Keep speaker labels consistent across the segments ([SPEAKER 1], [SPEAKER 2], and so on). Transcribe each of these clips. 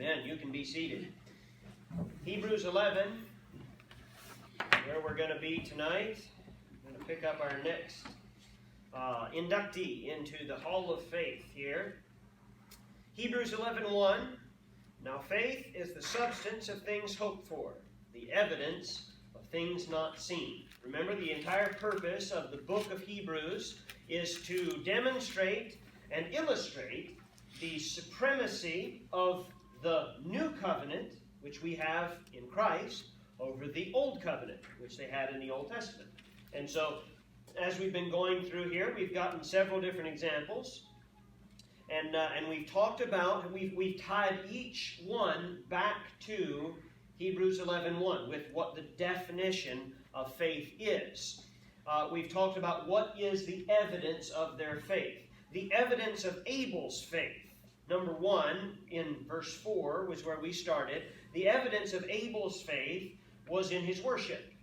[SPEAKER 1] Amen. You can be seated. Hebrews 11, where we're going to be tonight. I'm going to pick up our next inductee into the Hall of Faith here. Hebrews 11:1. Now faith is the substance of things hoped for, the evidence of things not seen. Remember, the entire purpose of the book of Hebrews is to demonstrate and illustrate the supremacy of the new covenant, which we have in Christ, over the old covenant, which they had in the Old Testament. And so, as we've been going through here, we've gotten several different examples. And we've talked about, we've tied each one back to Hebrews 11:1 with what the definition of faith is. We've talked about what is the evidence of their faith. The evidence of Abel's faith. Number 1, in verse 4, was where we started. The evidence of Abel's faith was in his worship.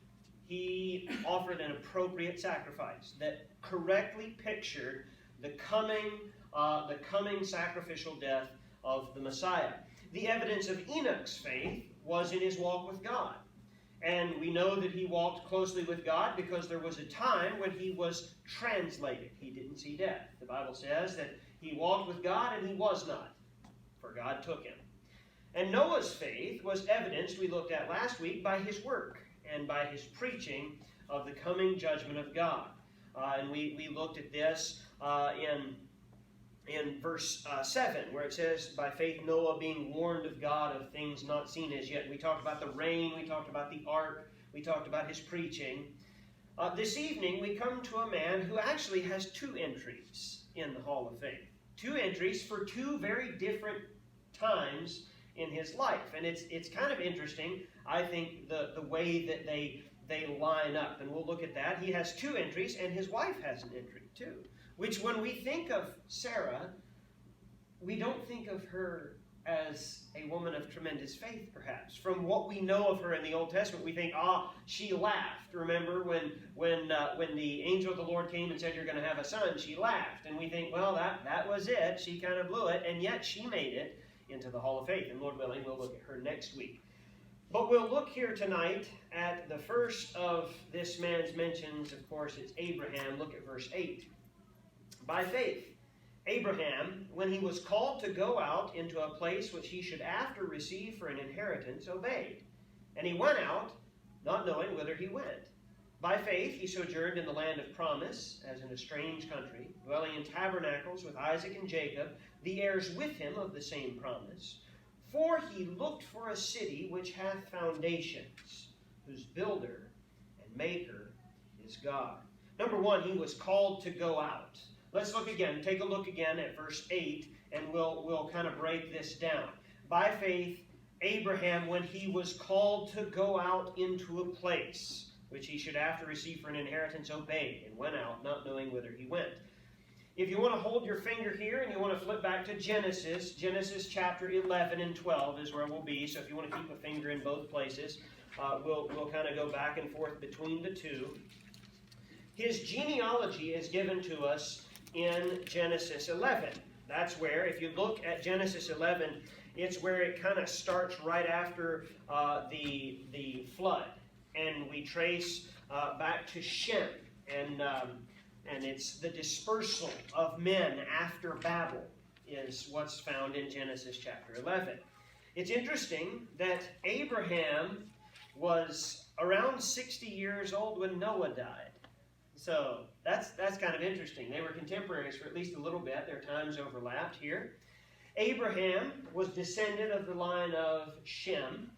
[SPEAKER 1] He offered an appropriate sacrifice that correctly pictured the coming sacrificial death of the Messiah. The evidence of Enoch's faith was in his walk with God. And we know that he walked closely with God because there was a time when he was translated. He didn't see death. The Bible says that he walked with God and he was not, for God took him. And Noah's faith was evidenced, we looked at last week, by his work and by his preaching of the coming judgment of God. And we looked at this in verse 7, where it says, by faith Noah being warned of God of things not seen as yet. We talked about the rain, we talked about the ark, we talked about his preaching. This evening we come to a man who actually has 2 entries in the Hall of Faith. 2 entries for 2 very different times in his life. And it's kind of interesting, I think, the way that they line up. And we'll look at that. He has 2 entries, and his wife has an entry too. Which, when we think of Sarah, we don't think of her as a woman of tremendous faith, perhaps. From what we know of her in the Old Testament, we think, she laughed. Remember when the angel of the Lord came and said, you're going to have a son, she laughed. And we think, well, that was it. She kind of blew it, and yet she made it into the Hall of Faith. And Lord willing, we'll look at her next week. But we'll look here tonight at the first of this man's mentions. Of course, it's Abraham. Look at verse 8. By faith, Abraham, when he was called to go out into a place which he should after receive for an inheritance, obeyed. And he went out, not knowing whither he went. By faith he sojourned in the land of promise, as in a strange country, dwelling in tabernacles with Isaac and Jacob, the heirs with him of the same promise. For he looked for a city which hath foundations, whose builder and maker is God. Number 1, he was called to go out. Let's look again. Take a look again at verse 8, and we'll kind of break this down. By faith, Abraham, when he was called to go out into a place which he should after receive for an inheritance, obeyed, and went out, not knowing whither he went. If you want to hold your finger here and you want to flip back to Genesis chapter 11 and 12 is where we'll be. So if you want to keep a finger in both places, we'll kind of go back and forth between the two. His genealogy is given to us in Genesis 11. That's where, if you look at Genesis 11, it's where it kind of starts right after the flood. And we trace back to Shem. And it's the dispersal of men after Babel is what's found in Genesis chapter 11. It's interesting that Abraham was around 60 years old when Noah died. So that's kind of interesting. They were contemporaries for at least a little bit. Their times overlapped here. Abraham was descendant of the line of Shem,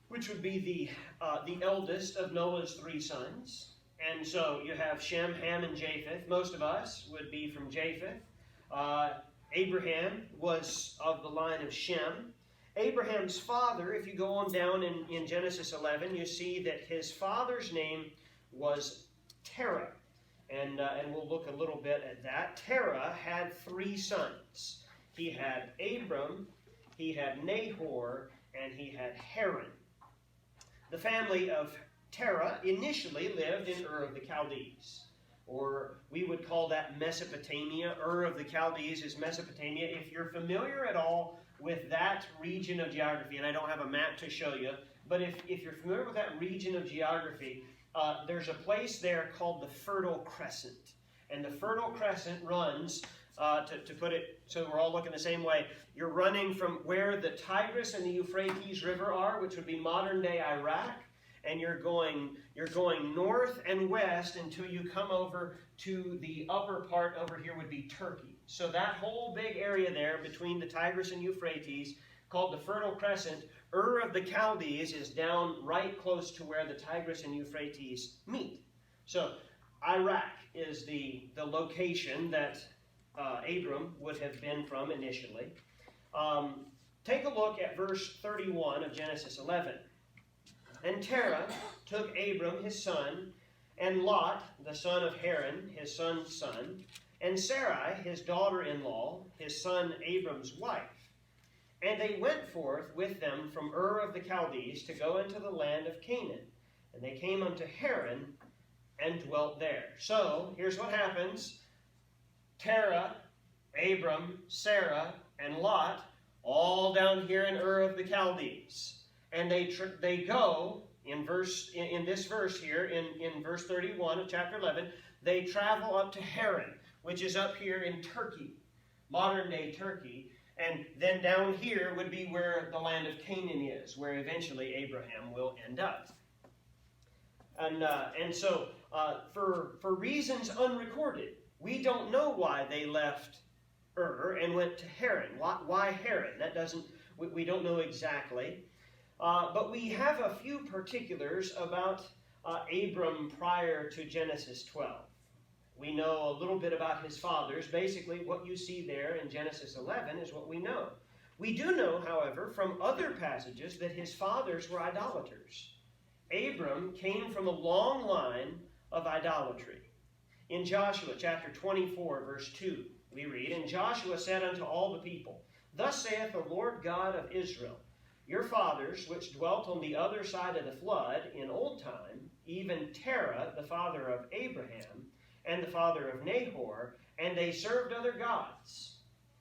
[SPEAKER 1] which would be the eldest of Noah's 3 sons. And so you have Shem, Ham, and Japheth. Most of us would be from Japheth. Abraham was of the line of Shem. Abraham's father, if you go on down in Genesis 11, you see that his father's name was Terah. And we'll look a little bit at that. Terah had 3 sons. He had Abram, he had Nahor, and he had Haran. The family of Terah initially lived in Ur of the Chaldees, or we would call that Mesopotamia. Ur of the Chaldees is Mesopotamia. If you're familiar at all with that region of geography, and I don't have a map to show you, but if you're familiar with that region of geography, there's a place there called the Fertile Crescent. And the Fertile Crescent runs, to put it so we're all looking the same way, you're running from where the Tigris and the Euphrates River are, which would be modern-day Iraq, and you're going north and west until you come over to the upper part over here would be Turkey. So that whole big area there between the Tigris and Euphrates, called the Fertile Crescent, Ur of the Chaldees is down right close to where the Tigris and Euphrates meet. So Iraq is the location that Abram would have been from initially. Take a look at verse 31 of Genesis 11. And Terah took Abram his son, and Lot, the son of Haran, his son's son, and Sarai, his daughter-in-law, his son Abram's wife. And they went forth with them from Ur of the Chaldees to go into the land of Canaan. And they came unto Haran and dwelt there. So, here's what happens. Terah, Abram, Sarah, and Lot, all down here in Ur of the Chaldees. And they go, in this verse here, in verse 31 of chapter 11, they travel up to Haran, which is up here in Turkey, modern-day Turkey. And then down here would be where the land of Canaan is, where eventually Abraham will end up. And so, for reasons unrecorded, we don't know why they left Ur and went to Haran. Why Haran? We don't know exactly. But we have a few particulars about Abram prior to Genesis 12. We know a little bit about his fathers. Basically, what you see there in Genesis 11 is what we know. We do know, however, from other passages that his fathers were idolaters. Abram came from a long line of idolatry. In Joshua chapter 24, verse 2, we read, And Joshua said unto all the people, Thus saith the Lord God of Israel, Your fathers, which dwelt on the other side of the flood in old time, even Terah, the father of Abraham, and the father of Nahor, and they served other gods.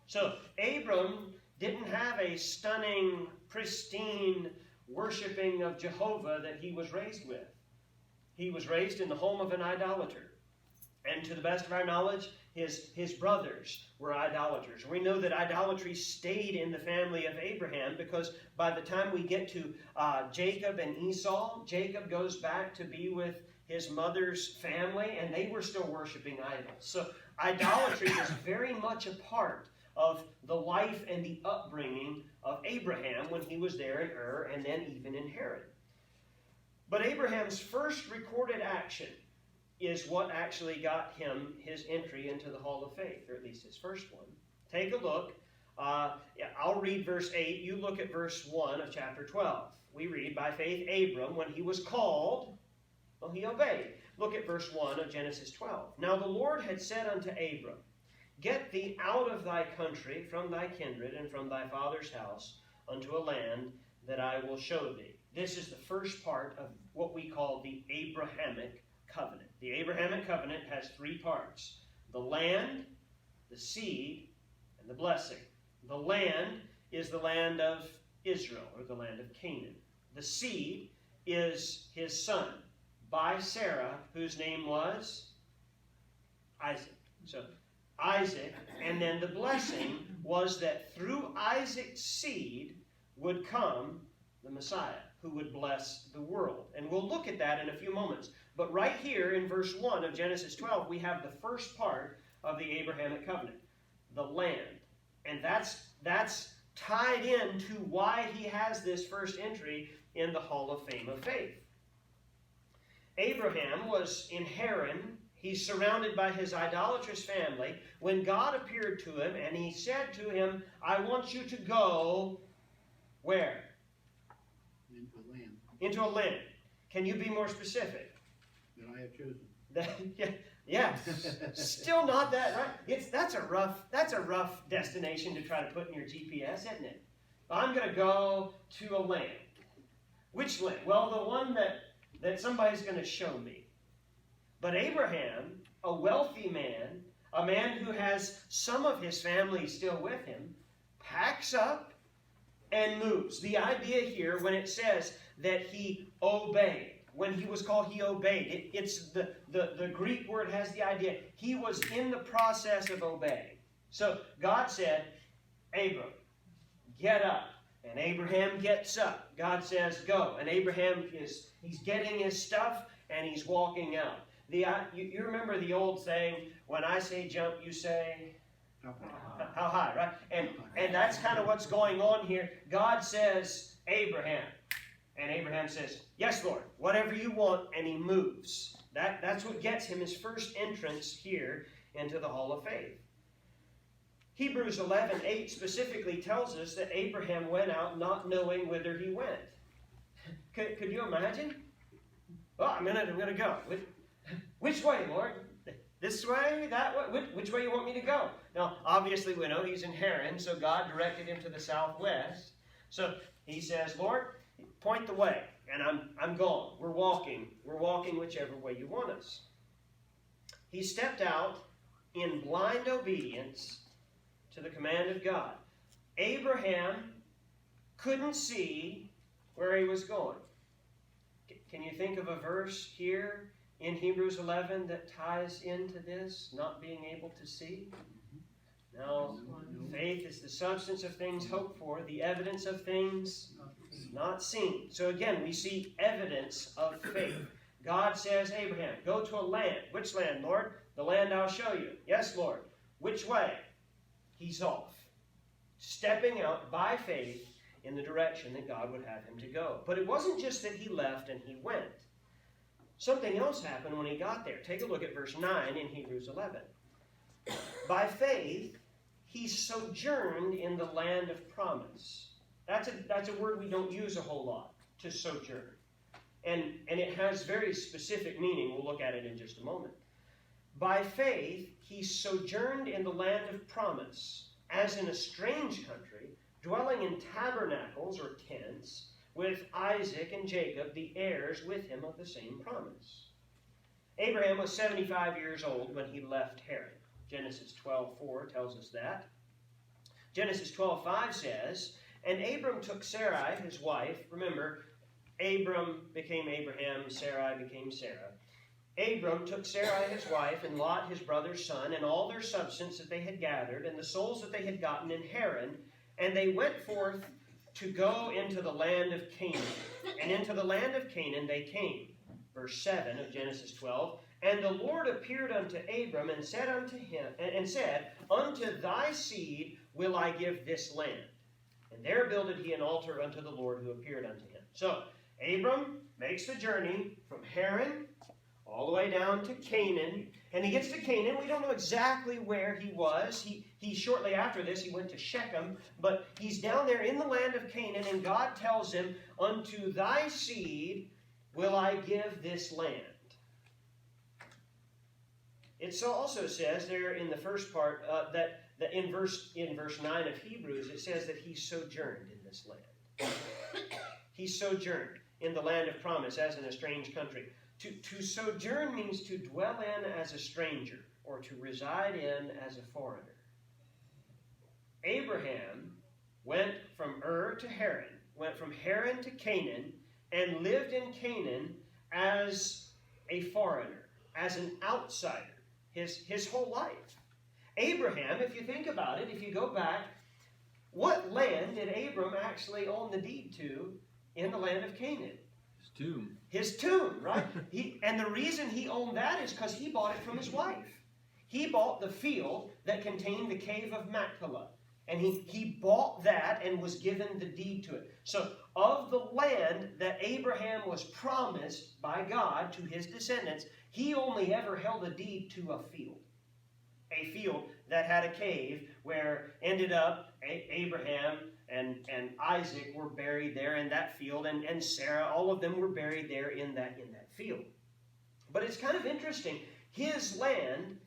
[SPEAKER 1] So Abram didn't have a stunning, pristine worshiping of Jehovah that he was raised with. He was raised in the home of an idolater. And to the best of our knowledge, his brothers were idolaters. We know that idolatry stayed in the family of Abraham because by the time we get to Jacob and Esau, Jacob goes back to be with his mother's family, and they were still worshiping idols. So idolatry is very much a part of the life and the upbringing of Abraham when he was there in Ur and then even in Haran. But Abraham's first recorded action is what actually got him his entry into the Hall of Faith, or at least his first one. Take a look. I'll read verse 8. You look at verse 1 of chapter 12. We read, By faith Abram, when he was called, well, he obeyed. Look at verse 1 of Genesis 12. Now the Lord had said unto Abram, Get thee out of thy country, from thy kindred, and from thy father's house, unto a land that I will show thee. This is the first part of what we call the Abrahamic Covenant. The Abrahamic Covenant has three parts: the land, the seed, and the blessing. The land is the land of Israel, or the land of Canaan. The seed is his son, by Sarah, whose name was Isaac. So Isaac, and then the blessing was that through Isaac's seed would come the Messiah, who would bless the world. And we'll look at that in a few moments. But right here in verse 1 of Genesis 12, we have the first part of the Abrahamic Covenant, the land. And that's tied into why he has this first entry in the Hall of Fame of Faith. Abraham was in Haran. He's surrounded by his idolatrous family when God appeared to him and he said to him, I want you to go where?
[SPEAKER 2] Into a land.
[SPEAKER 1] Into a land. Can you be more specific?
[SPEAKER 2] That I have chosen.
[SPEAKER 1] Yeah. Still not that right. That's a rough destination to try to put in your GPS, isn't it? I'm going to go to a land. Which land? Well, the one that somebody's going to show me. But Abraham, a wealthy man, a man who has some of his family still with him, packs up and moves. The idea here, when it says that he obeyed, when he was called, he obeyed. It's the Greek word has the idea. He was in the process of obeying. So God said, Abram, get up. And Abraham gets up. God says, go. And Abraham he's getting his stuff and he's walking out. You remember the old saying, when I say jump, you say how high, right? And that's kind of what's going on here. God says, Abraham. And Abraham says, yes, Lord, whatever you want, and he moves. That's what gets him his first entrance here into the Hall of Faith. Hebrews 11:8 specifically tells us that Abraham went out not knowing whither he went. Could you imagine? Well, I'm going to go. Which way, Lord? This way? That way? Which way you want me to go? Now, obviously we know he's in Haran, so God directed him to the southwest. So he says, Lord, point the way, and I'm gone. We're walking whichever way you want us. He stepped out in blind obedience to the command of God. Abraham couldn't see where he was going. Can you think of a verse here in Hebrews 11 that ties into this, not being able to see? Now, faith is the substance of things hoped for, the evidence of things not seen. So again, we see evidence of faith. God says, Abraham, go to a land. Which land, Lord? The land I'll show you. Yes, Lord. Which way? He's off. Stepping out by faith in the direction that God would have him to go. But it wasn't just that he left and he went. Something else happened when he got there. Take a look at verse 9 in Hebrews 11. By faith, he sojourned in the land of promise. That's a word we don't use a whole lot, to sojourn. And it has very specific meaning. We'll look at it in just a moment. By faith, he sojourned in the land of promise, as in a strange country, dwelling in tabernacles or tents, with Isaac and Jacob, the heirs with him of the same promise. Abraham was 75 years old when he left Haran. Genesis 12:4 tells us that. Genesis 12:5 says, and Abram took Sarai, his wife. Remember, Abram became Abraham, Sarai became Sarah. Abram took Sarai his wife, and Lot his brother's son, and all their substance that they had gathered, and the souls that they had gotten in Haran, and they went forth to go into the land of Canaan. And into the land of Canaan they came. Verse 7 of Genesis 12. And the Lord appeared unto Abram and said unto him, unto thy seed will I give this land. And there builded he an altar unto the Lord who appeared unto him. So Abram makes the journey from Haran all the way down to Canaan. And he gets to Canaan. We don't know exactly where he was. He shortly after this, he went to Shechem. But he's down there in the land of Canaan, and God tells him, unto thy seed will I give this land. It also says there in the first part that in verse 9 of Hebrews, it says that he sojourned in this land. He sojourned in the land of promise, as in a strange country. To sojourn means to dwell in as a stranger, or to reside in as a foreigner. Abraham went from Ur to Haran, went from Haran to Canaan, and lived in Canaan as a foreigner, as an outsider, his whole life. Abraham, if you think about it, if you go back, what land did Abram actually own the deed to in the land of Canaan? His tomb, right? And the reason he owned that is because he bought it from his wife. He bought the field that contained the cave of Machpelah. And he bought that and was given the deed to it. So of the land that Abraham was promised by God to his descendants, he only ever held a deed to a field. A field that had a cave where ended up Abraham and Isaac were buried there in that field, and Sarah, all of them were buried there in that field. But it's kind of interesting. His land,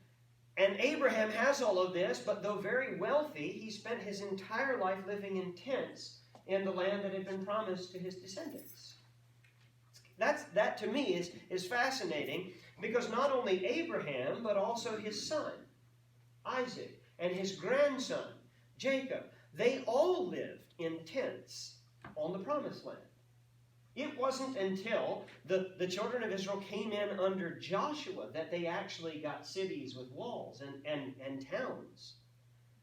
[SPEAKER 1] and Abraham has all of this, but though very wealthy, he spent his entire life living in tents in the land that had been promised to his descendants. That to me is fascinating, because not only Abraham, but also his son, Isaac, and his grandson, Jacob, they all lived in tents on the promised land. It wasn't until the children of Israel came in under Joshua that they actually got cities with walls and towns.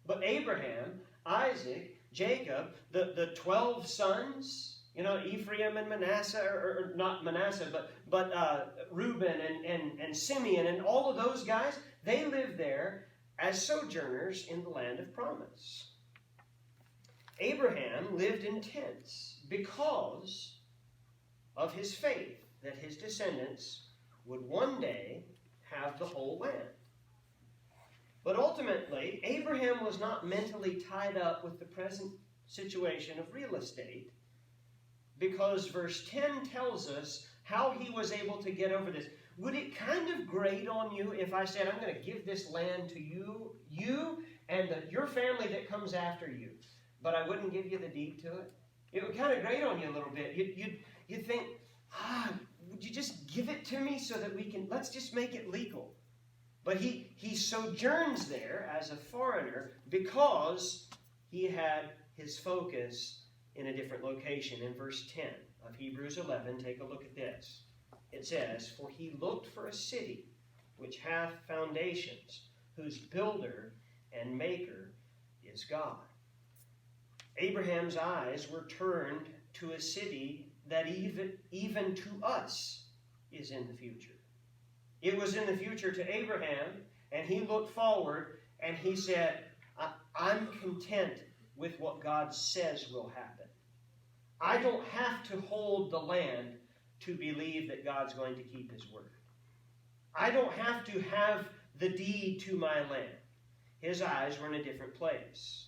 [SPEAKER 1] But Abraham, Isaac, Jacob, the 12 sons, Ephraim and Manasseh, or not Manasseh, but Reuben and Simeon and all of those guys, they lived there as sojourners in the land of promise. Abraham lived in tents because of his faith that his descendants would one day have the whole land. But ultimately, Abraham was not mentally tied up with the present situation of real estate, because verse 10 tells us how he was able to get over this. Would it kind of grate on you if I said, I'm going to give this land to you and your family that comes after you, but I wouldn't give you the deed to it? It would kind of grate on you a little bit. You'd think, would you just give it to me so that let's just make it legal. But he sojourns there as a foreigner because he had his focus in a different location. In verse 10 of Hebrews 11, take a look at this. It says, for he looked for a city which hath foundations, whose builder and maker is God. Abraham's eyes were turned to a city that even to us is in the future. It was in the future to Abraham, and he looked forward and he said, I'm content with what God says will happen. I don't have to hold the land to believe that God's going to keep his word. I don't have to have the deed to my land. His eyes were in a different place.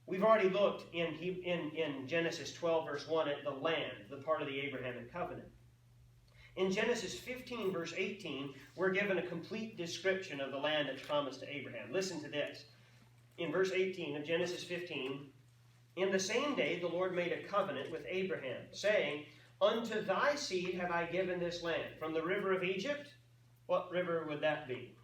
[SPEAKER 1] We've already looked in Genesis 12, verse 1 at the land, the part of the Abrahamic Covenant. In Genesis 15, verse 18, we're given a complete description of the land that's promised to Abraham. Listen to this. In verse 18 of Genesis 15, in the same day the Lord made a covenant with Abraham, saying, unto thy seed have I given this land. From the river of Egypt, what river would that be?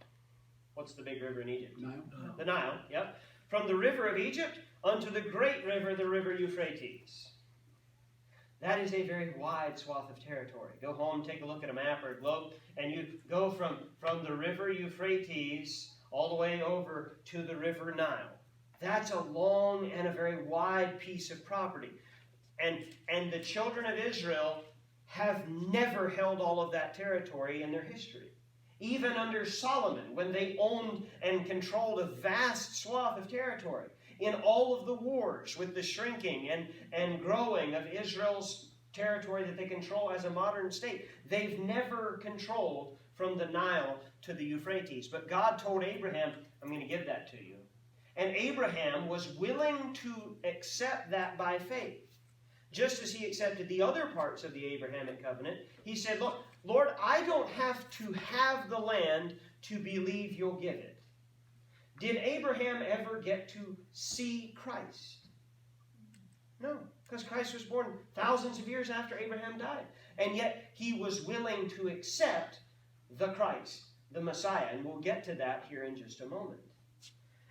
[SPEAKER 1] What's the big river in Egypt?
[SPEAKER 2] Nile.
[SPEAKER 1] The Nile, yep. From the river of Egypt unto the great river, the river Euphrates. That is a very wide swath of territory. Go home, take a look at a map or a globe, and you go from the river Euphrates all the way over to the river Nile. That's a long and a very wide piece of property. And the children of Israel have never held all of that territory in their history. Even under Solomon, when they owned and controlled a vast swath of territory, in all of the wars with the shrinking and growing of Israel's territory that they control as a modern state, they've never controlled from the Nile to the Euphrates. But God told Abraham, I'm going to give that to you. And Abraham was willing to accept that by faith. Just as he accepted the other parts of the Abrahamic Covenant, he said, look, Lord, I don't have to have the land to believe you'll give it. Did Abraham ever get to see Christ? No, because Christ was born thousands of years after Abraham died. And yet he was willing to accept the Christ, the Messiah. And we'll get to that here in just a moment.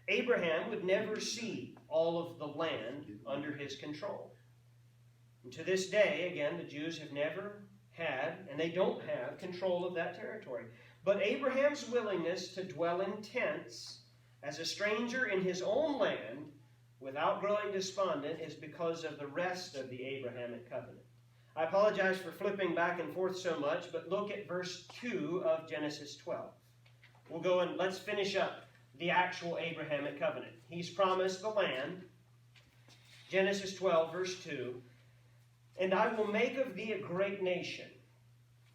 [SPEAKER 1] Abraham would never see all of the land under his control. And to this day, again, the Jews have never had, and they don't have, control of that territory. But Abraham's willingness to dwell in tents as a stranger in his own land without growing despondent is because of the rest of the Abrahamic Covenant. I apologize for flipping back and forth so much, but look at verse 2 of Genesis 12. We'll go and let's finish up the actual Abrahamic Covenant. He's promised the land. Genesis 12, verse 2. And I will make of thee a great nation,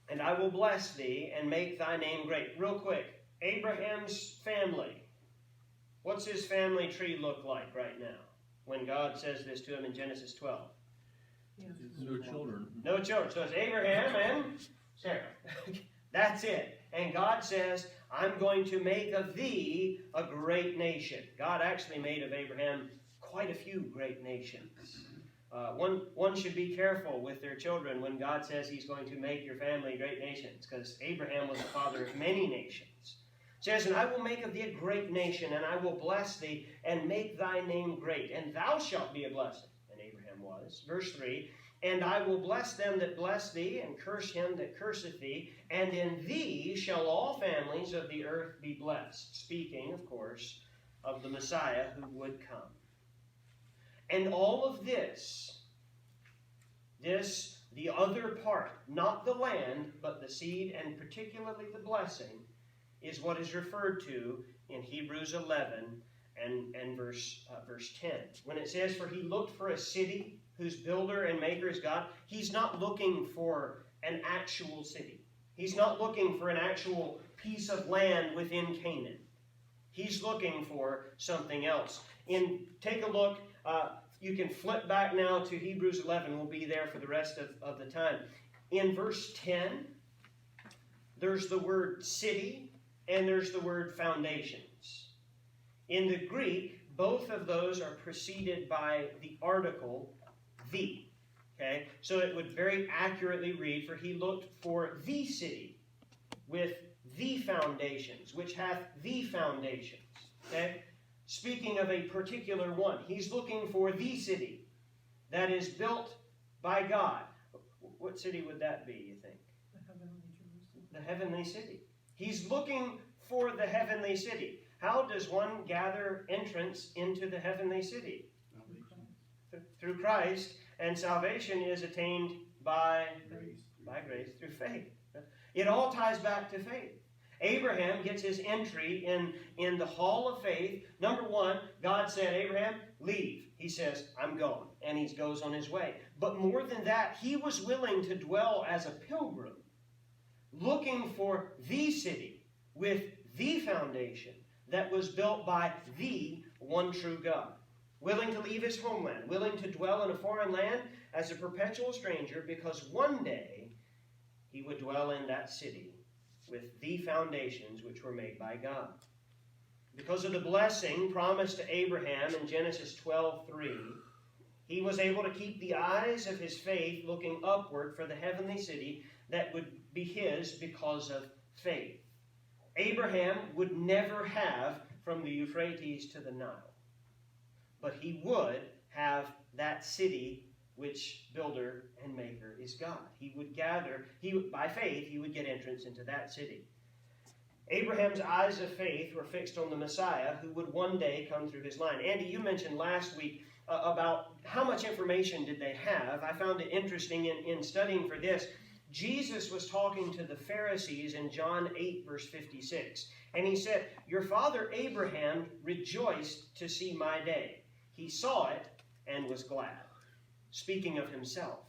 [SPEAKER 1] and I will bless thee and make thy name great. Real quick, Abraham's family. What's his family tree look like right now when God says this to him in Genesis 12?
[SPEAKER 3] No children.
[SPEAKER 1] No children. So it's Abraham and Sarah. That's it. And God says, I'm going to make of thee a great nation. God actually made of Abraham quite a few great nations. One should be careful with their children when God says he's going to make your family great nations, because Abraham was the father of many nations. It says, and I will make of thee a great nation, and I will bless thee, and make thy name great, and thou shalt be a blessing. And Abraham was. Verse 3, and I will bless them that bless thee, and curse him that curseth thee, and in thee shall all families of the earth be blessed. Speaking, of course, of the Messiah who would come. And all of this, the other part, not the land, but the seed, and particularly the blessing, is what is referred to in Hebrews 11 and verse 10. When it says, for he looked for a city whose builder and maker is God, he's not looking for an actual city. He's not looking for an actual piece of land within Canaan. He's looking for something else. Take a look. You can flip back now to Hebrews 11. We'll be there for the rest of the time. In verse 10, there's the word city and there's the word foundations. In the Greek, both of those are preceded by the article the. Okay? So it would very accurately read, for he looked for the city with the foundations, which hath the foundations. Okay? Speaking of a particular one, he's looking for the city that is built by God. What city would that be, you think? The heavenly city. He's looking for the heavenly city. How does one gather entrance into the heavenly city? Through Christ, and salvation is attained by grace, through faith. It all ties back to faith. Abraham gets his entry in the hall of faith. Number one, God said, Abraham, leave. He says, I'm going. And he goes on his way. But more than that, he was willing to dwell as a pilgrim, looking for the city with the foundation that was built by the one true God. Willing to leave his homeland, willing to dwell in a foreign land as a perpetual stranger, because one day he would dwell in that city with the foundations which were made by God. Because of the blessing promised to Abraham in Genesis 12:3, he was able to keep the eyes of his faith looking upward for the heavenly city that would be his because of faith. Abraham would never have from the Euphrates to the Nile, but he would have that city which builder and maker is God. He would gather, by faith, he would get entrance into that city. Abraham's eyes of faith were fixed on the Messiah who would one day come through his line. Andy, you mentioned last week about how much information did they have. I found it interesting in studying for this. Jesus was talking to the Pharisees in John 8, verse 56. And he said, your father Abraham rejoiced to see my day. He saw it and was glad. Speaking of himself.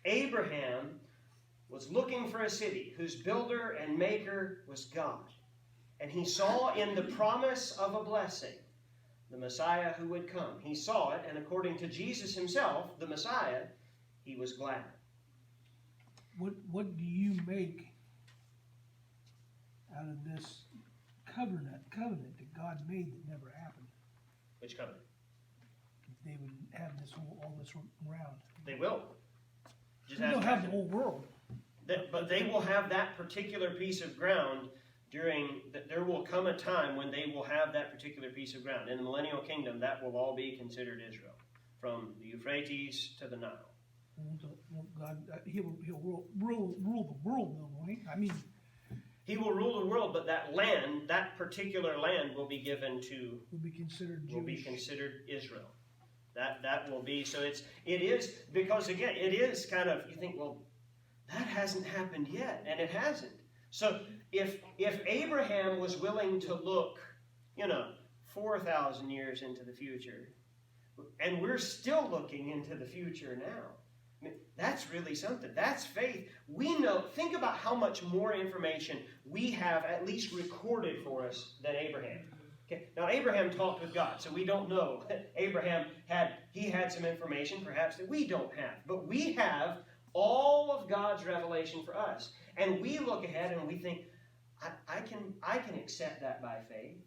[SPEAKER 1] Abraham was looking for a city whose builder and maker was God. And he saw in the promise of a blessing the Messiah who would come. He saw it, and according to Jesus himself, the Messiah, he was glad.
[SPEAKER 4] What do you make out of this covenant that God made that never happened?
[SPEAKER 1] Which covenant?
[SPEAKER 4] They would have all this around.
[SPEAKER 1] They will.
[SPEAKER 4] They'll have the whole world.
[SPEAKER 1] But they will have that particular piece of ground there will come a time when they will have that particular piece of ground. In the millennial kingdom, that will all be considered Israel, from the Euphrates to the Nile.
[SPEAKER 4] God, he'll rule the world, though, won't he? I mean,
[SPEAKER 1] he will rule the world, but that land, that particular land, will be given to.
[SPEAKER 4] Will be considered Jewish.
[SPEAKER 1] Will be considered Israel. That will be. So it is because again it is kind of, you think, well, that hasn't happened yet, and it hasn't. So if Abraham was willing to look, 4,000 years into the future, and we're still looking into the future now, I mean, that's really something. That's faith. We know, think about how much more information we have at least recorded for us than Abraham. Okay. Now, Abraham talked with God, so we don't know. Abraham had some information perhaps that we don't have. But we have all of God's revelation for us. And we look ahead and we think, I can accept that by faith.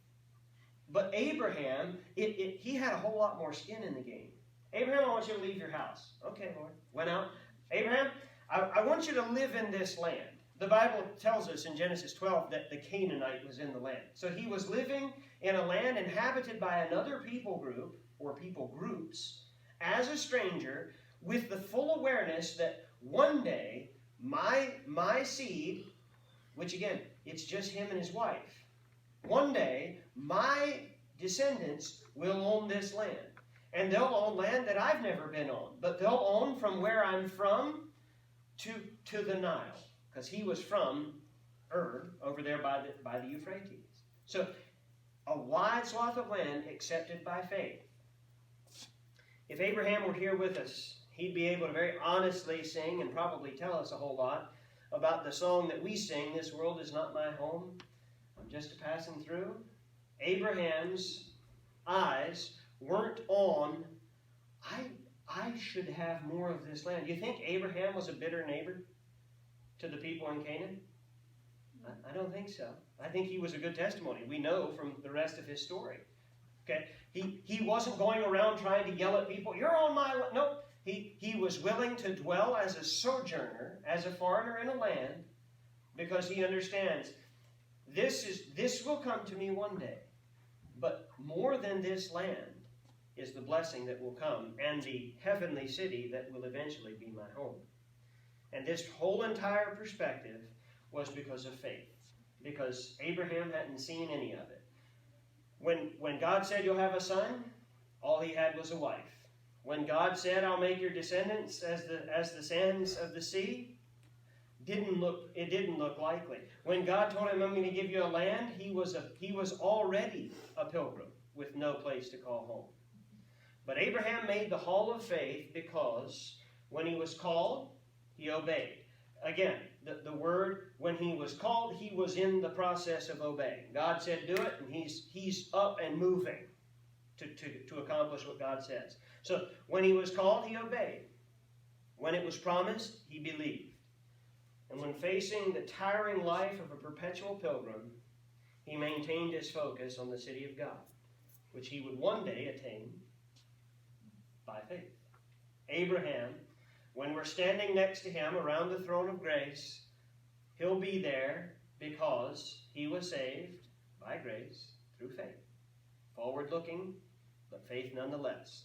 [SPEAKER 1] But Abraham, he had a whole lot more skin in the game. Abraham, I want you to leave your house. Okay, Lord. Went out. Abraham, I want you to live in this land. The Bible tells us in Genesis 12 that the Canaanite was in the land. So he was living in a land inhabited by another people group, or people groups, as a stranger, with the full awareness that one day my seed, which again, it's just him and his wife, one day my descendants will own this land. And they'll own land that I've never been on. But they'll own from where I'm from to the Nile. Because he was from over there by the Euphrates. So, a wide swath of land accepted by faith. If Abraham were here with us, he'd be able to very honestly sing and probably tell us a whole lot about the song that we sing, "This world is not my home, I'm just a passing through." Abraham's eyes weren't on, I should have more of this land. Do you think Abraham was a bitter neighbor to the people in Canaan? I don't think so. I think he was a good testimony. We know from the rest of his story. Okay, he wasn't going around trying to yell at people, "You're on my land." No, he was willing to dwell as a sojourner, as a foreigner in a land, because he understands this will come to me one day. But more than this land is the blessing that will come and the heavenly city that will eventually be my home. And this whole entire perspective was because of faith. Because Abraham hadn't seen any of it. When God said you'll have a son, all he had was a wife. When God said I'll make your descendants as the sands of the sea, it didn't look likely. When God told him I'm going to give you a land, he was already a pilgrim with no place to call home. But Abraham made the hall of faith because when he was called, he obeyed. Again, the word, when he was called, he was in the process of obeying. God said do it, and he's up and moving to accomplish what God says. So when he was called, he obeyed. When it was promised, he believed. And when facing the tiring life of a perpetual pilgrim, he maintained his focus on the city of God, which he would one day attain by faith. Abraham, when we're standing next to him around the throne of grace, he'll be there because he was saved by grace through faith. Forward-looking, but faith nonetheless.